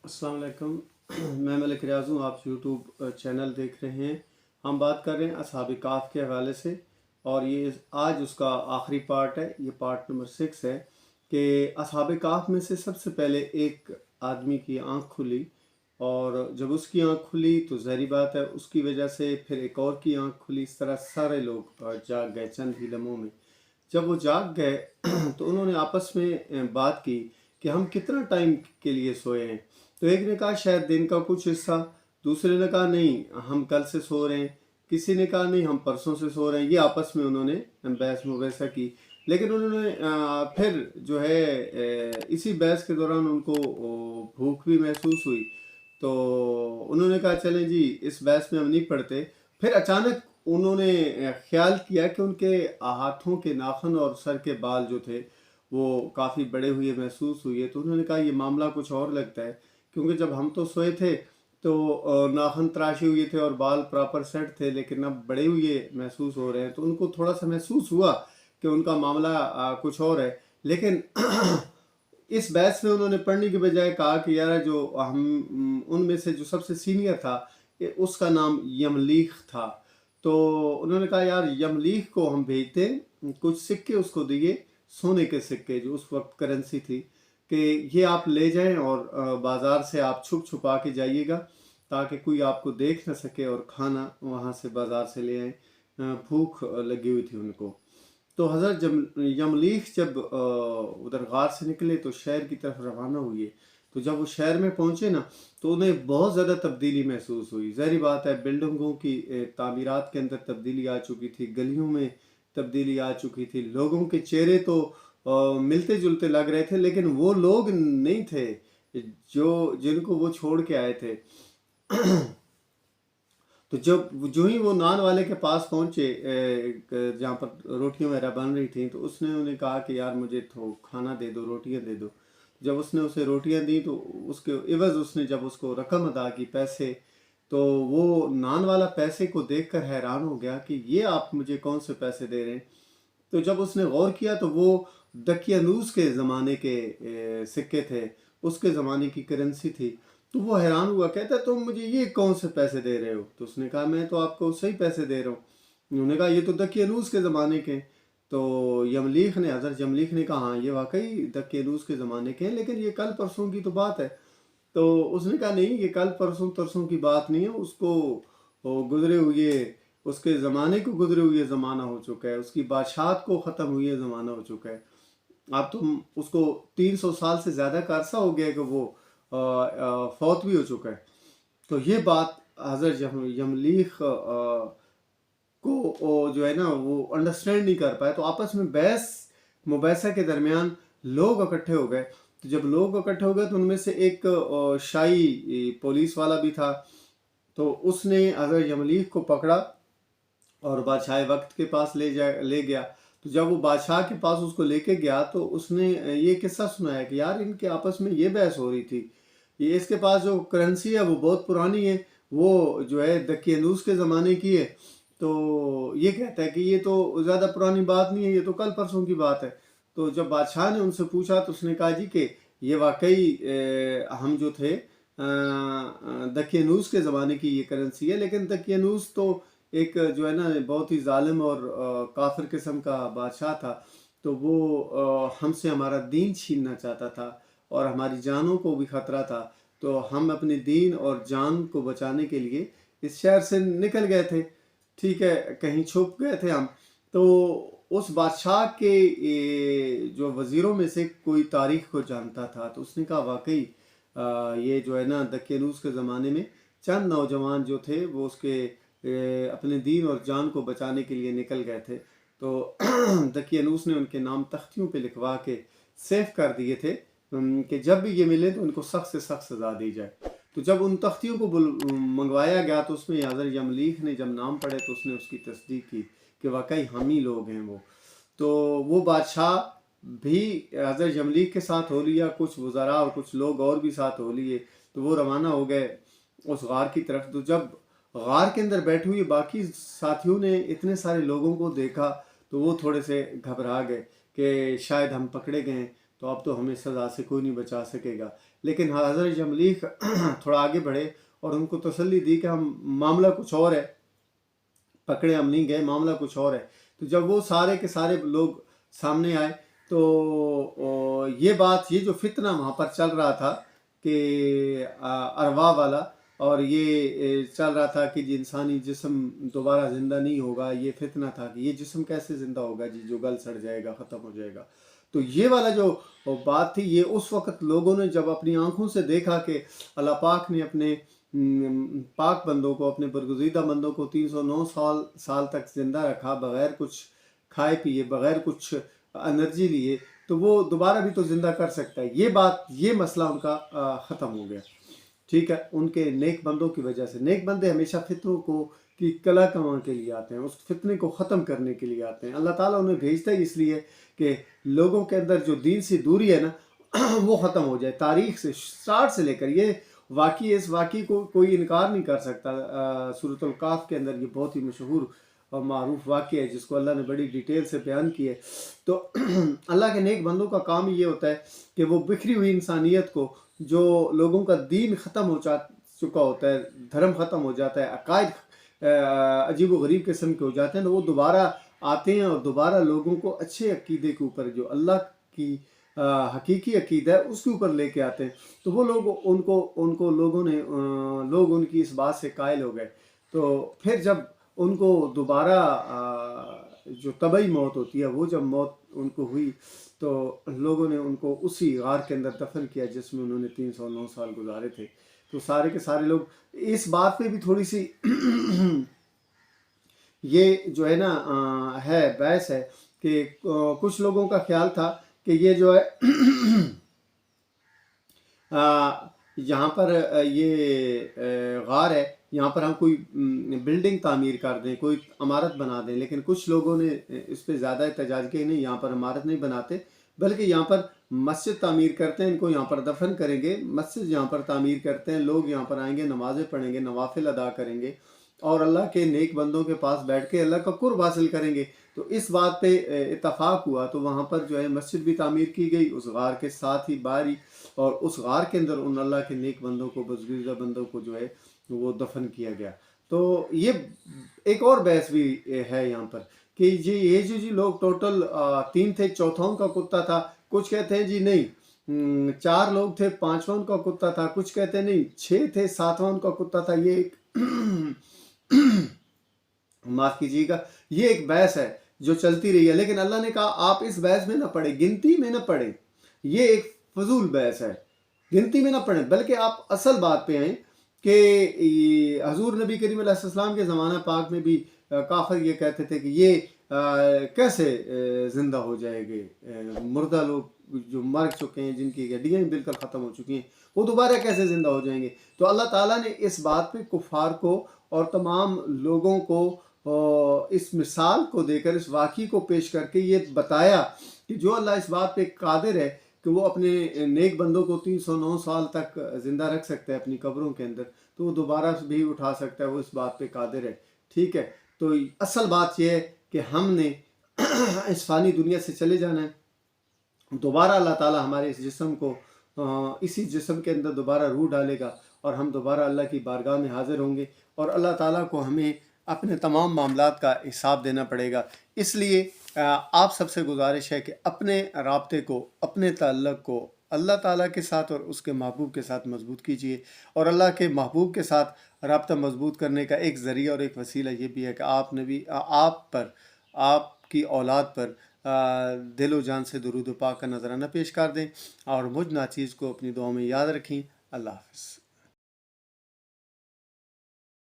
अस्सलाम वालेकुम। मैं मलिक रियाज़ हूँ। आप यूट्यूब चैनल देख रहे हैं। हम बात कर रहे हैं असहाब काफ के हवाले से, और ये आज उसका आखिरी पार्ट है। ये पार्ट नंबर 6 है कि असहाब काफ में से सबसे पहले एक आदमी की आंख खुली, और जब उसकी आंख खुली तो ज़ाहिर बात है उसकी वजह से फिर एक और की आंख खुली। इस तरह सारे लोग जाग गए चंद ही लम्हों में। जब वो जाग गए तो उन्होंने आपस में बात की कि हम कितना टाइम के लिए सोए हैं। तो एक ने कहा शायद दिन का कुछ हिस्सा, दूसरे ने कहा नहीं हम कल से सो रहे हैं, किसी ने कहा नहीं हम परसों से सो रहे हैं। ये आपस में उन्होंने बहस मुबैसा की। लेकिन उन्होंने फिर जो है इसी बहस के दौरान उनको भूख भी महसूस हुई। तो उन्होंने कहा चलें जी इस बहस में हम नहीं पड़ते। फिर अचानक उन्होंने ख्याल किया कि उनके हाथों के नाखून और सर के बाल जो थे वो काफ़ी बड़े हुए महसूस हुए। तो उन्होंने कहा ये मामला कुछ और लगता है, क्योंकि जब हम तो सोए थे तो नाखून तराशे हुए थे और बाल प्रॉपर सेट थे, लेकिन अब बड़े हुए महसूस हो रहे हैं। तो उनको थोड़ा सा महसूस हुआ कि उनका मामला कुछ और है। लेकिन इस बहस में उन्होंने पढ़ने की बजाय कहा कि यार जो हम उनमें से जो सबसे सीनियर था उसका नाम यमलीख था। तो उन्होंने कहा यार यमलीख को हम भेजते, कुछ सिक्के उसको दिए, सोने के सिक्के जो उस वक्त करेंसी थी, कि ये आप ले जाएं और बाज़ार से आप छुप छुपा के जाइएगा ताकि कोई आपको देख ना सके, और खाना वहाँ से बाज़ार से ले आएँ। भूख लगी हुई थी उनको। तो हज़रत यमलीख जब उधर गार से निकले तो शहर की तरफ रवाना हुए। तो जब वो शहर में पहुँचे ना तो उन्हें बहुत ज़्यादा तब्दीली महसूस हुई। ज़ाहिर बात है बिल्डिंगों की तामीरात के अंदर तब्दीली आ चुकी थी, गलियों में तब्दीली आ चुकी थी। लोगों के चेहरे तो मिलते जुलते लग रहे थे, लेकिन वो लोग नहीं थे जो जिनको वो छोड़ के आए थे। तो जब जो ही वो नान वाले के पास पहुंचे जहाँ पर रोटियां वगैरह बन रही थी, तो उसने उन्हें कहा कि यार मुझे तो खाना दे दो, रोटियां दे दो। जब उसने उसे रोटियां दी तो उसके इवज़ उसने जब उसको रकम अदा की, पैसे, तो वो नान वाला पैसे को देखकर हैरान हो गया कि ये आप मुझे कौन से पैसे दे रहे हैं। तो जब उसने गौर किया तो वो दकियानूस के ज़माने के सिक्के थे, उसके ज़माने की करेंसी थी। तो वो हैरान हुआ, कहता तुम मुझे ये कौन से पैसे दे रहे हो। तो उसने कहा मैं तो आपको सही पैसे दे रहा हूँ। उन्होंने कहा ये तो दकियानूस के ज़माने के हैं। तो हज़रत यमलीख ने कहा हाँ ये वाकई दकियानूस के ज़माने के हैं, लेकिन ये कल परसों की तो बात है। तो उसने कहा नहीं ये कल परसों तरसों की बात नहीं है, उसको वो गुजरे हुए उसके ज़माने को गुजरे हुए ज़माना हो चुका है, उसकी बादशाहत को ख़त्म हुए ज़माना हो चुका है। अब तुम उसको 300 साल से ज़्यादा का अरसा हो गया कि वो फौत भी हो चुका है। तो ये बात हज़रत यमलीख को जो है ना वो अंडरस्टैंड नहीं कर पाए। तो आपस में बहस मुबैसा के दरमियान लोग इकट्ठे हो गए। तो जब लोग इकट्ठे हो गए तो उनमें से एक शाही पुलिस वाला भी था। तो उसने हज़रत यमलीख को पकड़ा और बादशाह वक्त के पास ले गया। तो जब वो बादशाह के पास उसको लेके गया तो उसने ये किस्सा सुनाया कि यार इनके आपस में ये बहस हो रही थी, ये इसके पास जो करेंसी है वो बहुत पुरानी है, वो जो है दकियानूस के ज़माने की है। तो ये कहता है कि ये तो ज़्यादा पुरानी बात नहीं है, ये तो कल परसों की बात है। तो जब बादशाह ने उनसे पूछा तो उसने कहा जी कि ये वाकई हम जो थे दकियानूस के ज़माने की ये करेंसी है, लेकिन दकियानूस तो एक जो है ना बहुत ही जालिम और काफिर किस्म का बादशाह था। तो वो हमसे हमारा दीन छीनना चाहता था और हमारी जानों को भी ख़तरा था। तो हम अपने दीन और जान को बचाने के लिए इस शहर से निकल गए थे, ठीक है, कहीं छुप गए थे हम। तो उस बादशाह के जो वज़ीरों में से कोई तारीख़ को जानता था। तो उसने कहा वाकई ये जो है ना दकियानूस के ज़माने में चंद नौजवान जो थे वो उसके अपने दीन और जान को बचाने के लिए निकल गए थे। तो दकियानूस ने उनके नाम तख्तियों पे लिखवा के सेव कर दिए थे कि जब भी ये मिले तो उनको सख्त से सख्त सज़ा दी जाए। तो जब उन तख्तियों को मंगवाया गया तो उसमें हज़रत यमलीख ने जब नाम पढ़े तो उसने उसकी तस्दीक की कि वाकई हम ही लोग हैं वो। तो वो बादशाह भी हज़रत यमलीख के साथ हो लिया, कुछ वज़रा और कुछ लोग और भी साथ हो लिए। तो वो रवाना हो गए उस गार की तरफ। तो जब गार के अंदर बैठे हुए बाकी साथियों ने इतने सारे लोगों को देखा तो वो थोड़े से घबरा गए कि शायद हम पकड़े गए तो अब तो हमें सज़ा से कोई नहीं बचा सकेगा। لیکن حضرت جملیق تھوڑا آگے بڑھے اور ان کو تسلی دی کہ ہم معاملہ کچھ اور ہے، پکڑے ہم نہیں گئے، معاملہ کچھ اور ہے۔ تو جب وہ سارے کے سارے لوگ سامنے آئے تو یہ بات، یہ جو فتنہ وہاں پر چل رہا تھا کہ ارواح والا، اور یہ چل رہا تھا کہ انسانی جسم دوبارہ زندہ نہیں ہوگا، یہ فتنہ تھا کہ یہ جسم کیسے زندہ ہوگا جی، جو گل سڑ جائے گا، ختم ہو جائے گا۔ تو یہ والا جو بات تھی، یہ اس وقت لوگوں نے جب اپنی آنکھوں سے دیکھا کہ اللہ پاک نے اپنے پاک بندوں کو، اپنے برگزیدہ بندوں کو 309 سال تک زندہ رکھا، بغیر کچھ کھائے پیے، بغیر کچھ انرجی لیے، تو وہ دوبارہ بھی تو زندہ کر سکتا ہے۔ یہ بات، یہ مسئلہ ان کا ختم ہو گیا، ٹھیک ہے، ان کے نیک بندوں کی وجہ سے۔ نیک بندے ہمیشہ فتنوں کو کی کلا کمان کے لیے آتے ہیں، اس فتنے کو ختم کرنے کے لیے آتے ہیں۔ اللہ تعالیٰ انہیں بھیجتا ہے اس لیے کہ لوگوں کے اندر جو دین سے دوری ہے نا وہ ختم ہو جائے۔ تاریخ سے، اسٹارٹ سے لے کر، یہ واقعی، اس واقعی کو کوئی انکار نہیں کر سکتا۔ سورۃ الکہف کے اندر یہ بہت ہی مشہور اور معروف واقعہ ہے جس کو اللہ نے بڑی ڈیٹیل سے بیان کی ہے۔ تو اللہ کے نیک بندوں کا کام یہ ہوتا ہے کہ وہ بکھری ہوئی انسانیت کو، جو لوگوں کا دین ختم ہو چکا ہوتا ہے، دھرم ختم ہو جاتا ہے، عقائد عجیب و غریب قسم کے ہو جاتے ہیں، تو وہ دوبارہ آتے ہیں اور دوبارہ لوگوں کو اچھے عقیدے کے اوپر، جو اللہ کی حقیقی عقیدہ ہے اس کے اوپر لے کے آتے ہیں۔ تو وہ لوگ لوگ ان کی اس بات سے قائل ہو گئے۔ تو پھر جب ان کو دوبارہ جو طبعی موت ہوتی ہے، وہ جب موت ان کو ہوئی تو لوگوں نے ان کو اسی غار کے اندر دفن کیا جس میں انہوں نے 309 سال گزارے تھے۔ تو سارے کے سارے لوگ اس بات پہ بھی تھوڑی سی یہ جو ہے نا ہے بحث ہے کہ کچھ لوگوں کا خیال تھا کہ یہ جو ہے یہاں پر یہ غار ہے، یہاں پر ہم کوئی بلڈنگ تعمیر کر دیں، کوئی عمارت بنا دیں، لیکن کچھ لوگوں نے اس پہ زیادہ احتجاج کیا، نہیں، یہاں پر عمارت نہیں بناتے، بلکہ یہاں پر مسجد تعمیر کرتے ہیں، ان کو یہاں پر دفن کریں گے، مسجد یہاں پر تعمیر کرتے ہیں، لوگ یہاں پر آئیں گے، نمازیں پڑھیں گے، نوافل ادا کریں گے، اور اللہ کے نیک بندوں کے پاس بیٹھ کے اللہ کا قرب حاصل کریں گے۔ تو اس بات پہ اتفاق ہوا، تو وہاں پر جو ہے مسجد بھی تعمیر کی گئی اس غار کے ساتھ ہی باہر ہی، اور اس غار کے اندر ان اللہ کے نیک بندوں کو، برگزیدہ بندوں کو جو ہے وہ دفن کیا گیا۔ تو یہ ایک اور بحث بھی ہے یہاں پر کہ یہ جو لوگ ٹوٹل 3 تھے، چوتھا ان کا کتا تھا، کچھ کہتے ہیں جی نہیں 4 لوگ تھے، 5واں ان کا کتا تھا، کچھ کہتے ہیں نہیں 6 تھے، 7واں ان کا کتا تھا۔ یہ ایک معاف کیجیے گا، یہ ایک بحث ہے جو چلتی رہی ہے، لیکن اللہ نے کہا آپ اس بحث میں نہ پڑیں، گنتی میں نہ پڑیں، یہ ایک فضول بحث ہے، گنتی میں نہ پڑیں، بلکہ آپ اصل بات پہ آئیں کہ حضور نبی کریم علیہ السلام کے زمانہ پاک میں بھی کافر یہ کہتے تھے کہ یہ کیسے زندہ ہو جائے گے، مردہ لوگ جو مر چکے ہیں، جن کی ہڈیاں بالکل ختم ہو چکی ہیں، وہ دوبارہ کیسے زندہ ہو جائیں گے۔ تو اللہ تعالیٰ نے اس بات پہ کفار کو اور تمام لوگوں کو اس مثال کو دے کر، اس واقعی کو پیش کر کے یہ بتایا کہ جو اللہ اس بات پہ قادر ہے کہ وہ اپنے نیک بندوں کو 309 سال تک زندہ رکھ سکتا ہے اپنی قبروں کے اندر، تو وہ دوبارہ بھی اٹھا سکتا ہے، وہ اس بات پہ قادر ہے، ٹھیک ہے۔ تو اصل بات یہ ہے کہ ہم نے اس فانی دنیا سے چلے جانا ہے، دوبارہ اللہ تعالیٰ ہمارے اس جسم کو، اسی جسم کے اندر دوبارہ روح ڈالے گا، اور ہم دوبارہ اللہ کی بارگاہ میں حاضر ہوں گے، اور اللہ تعالیٰ کو ہمیں اپنے تمام معاملات کا حساب دینا پڑے گا۔ اس لیے آپ سب سے گزارش ہے کہ اپنے رابطے کو، اپنے تعلق کو اللہ تعالیٰ کے ساتھ اور اس کے محبوب کے ساتھ مضبوط کیجیے، اور اللہ کے محبوب کے ساتھ رابطہ مضبوط کرنے کا ایک ذریعہ اور ایک وسیلہ یہ بھی ہے کہ آپ پر، آپ کی اولاد پر دل و جان سے درود و پاک کا نذرانہ پیش کر دیں، اور مجھ ناچیز کو اپنی دعاؤں میں یاد رکھیں۔ اللہ حافظ۔